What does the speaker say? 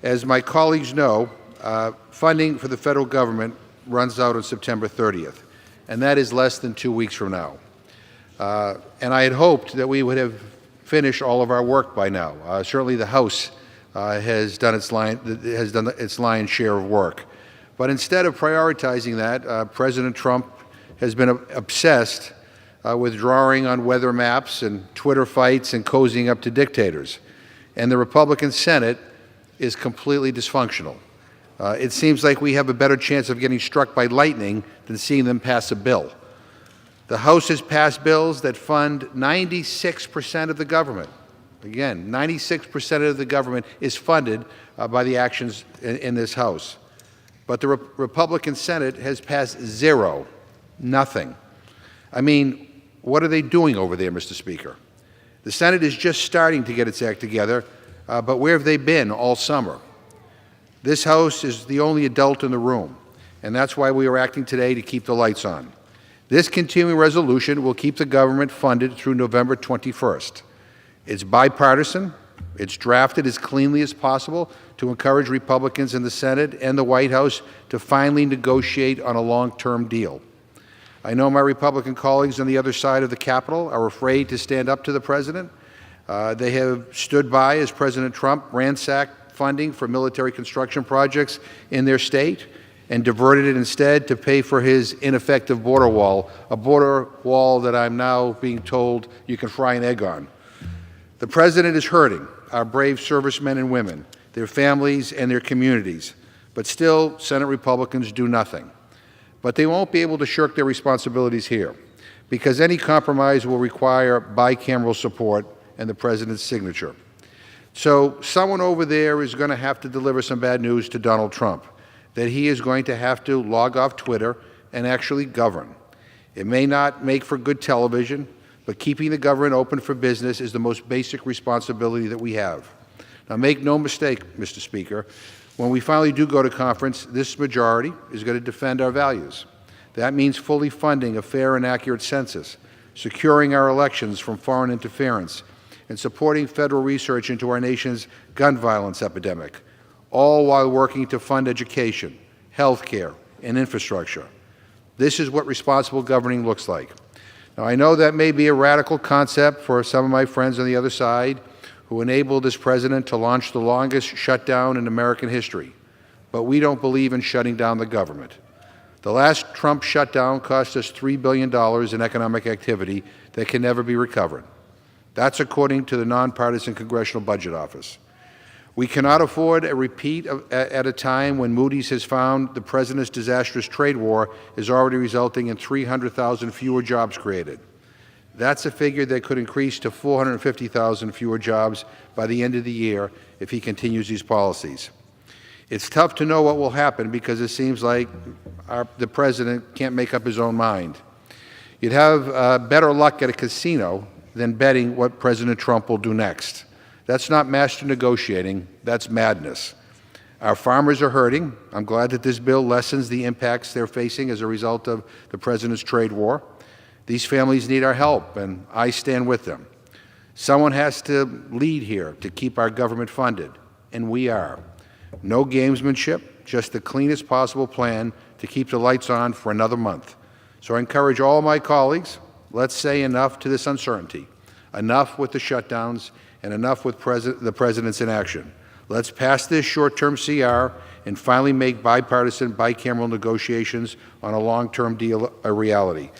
As my colleagues know, funding for the federal government runs out on September 30th, and that is less than 2 weeks from now. And I had hoped that we would have finished all of our work by now. Certainly the House has done its lion's share of work. But instead of prioritizing that, President Trump has been obsessed with drawing on weather maps and Twitter fights and cozying up to dictators. And the Republican Senate is completely dysfunctional. It seems like we have a better chance of getting struck by lightning than seeing them pass a bill. The House has passed bills that fund 96% of the government. Again, 96% of the government is funded by the actions in this House. But the Republican Senate has passed zero, nothing. I mean, what are they doing over there, Mr. Speaker? The Senate is just starting to get its act together, but where have they been all summer? This House is the only adult in the room, and that's why we are acting today to keep the lights on. This continuing resolution will keep the government funded through November 21st. It's bipartisan. It's drafted as cleanly as possible to encourage Republicans in the Senate and the White House to finally negotiate on a long-term deal. I know my Republican colleagues on the other side of the Capitol are afraid to stand up to the President. They have stood by as President Trump ransacked funding for military construction projects in their state and diverted it instead to pay for his ineffective border wall, a border wall that I'm now being told you can fry an egg on. The President is hurting our brave servicemen and women, their families, and their communities, but still Senate Republicans do nothing. But they won't be able to shirk their responsibilities here, because any compromise will require bicameral support and the President's signature. So someone over there is going to have to deliver some bad news to Donald Trump, that he is going to have to log off Twitter and actually govern. It may not make for good television, but keeping the government open for business is the most basic responsibility that we have. Now, make no mistake, Mr. Speaker, when we finally do go to conference, this majority is going to defend our values. That means fully funding a fair and accurate census, securing our elections from foreign interference, and supporting federal research into our nation's gun violence epidemic, all while working to fund education, health care, and infrastructure. This is what responsible governing looks like. Now, I know that may be a radical concept for some of my friends on the other side who enabled this president to launch the longest shutdown in American history, but we don't believe in shutting down the government. The last Trump shutdown cost us $3 billion in economic activity that can never be recovered. That's according to the nonpartisan Congressional Budget Office. We cannot afford a repeat at a time when Moody's has found the President's disastrous trade war is already resulting in 300,000 fewer jobs created. That's a figure that could increase to 450,000 fewer jobs by the end of the year if he continues these policies. It's tough to know what will happen because it seems like the President can't make up his own mind. You'd have better luck at a casino than betting what President Trump will do next. That's not master negotiating, that's madness. Our farmers are hurting. I'm glad that this bill lessens the impacts they're facing as a result of the President's trade war. These families need our help, and I stand with them. Someone has to lead here to keep our government funded, and we are. No gamesmanship, just the cleanest possible plan to keep the lights on for another month. So I encourage all my colleagues, let's say enough to this uncertainty, enough with the shutdowns, and enough with the President's inaction. Let's pass this short-term CR and finally make bipartisan, bicameral negotiations on a long-term deal a reality.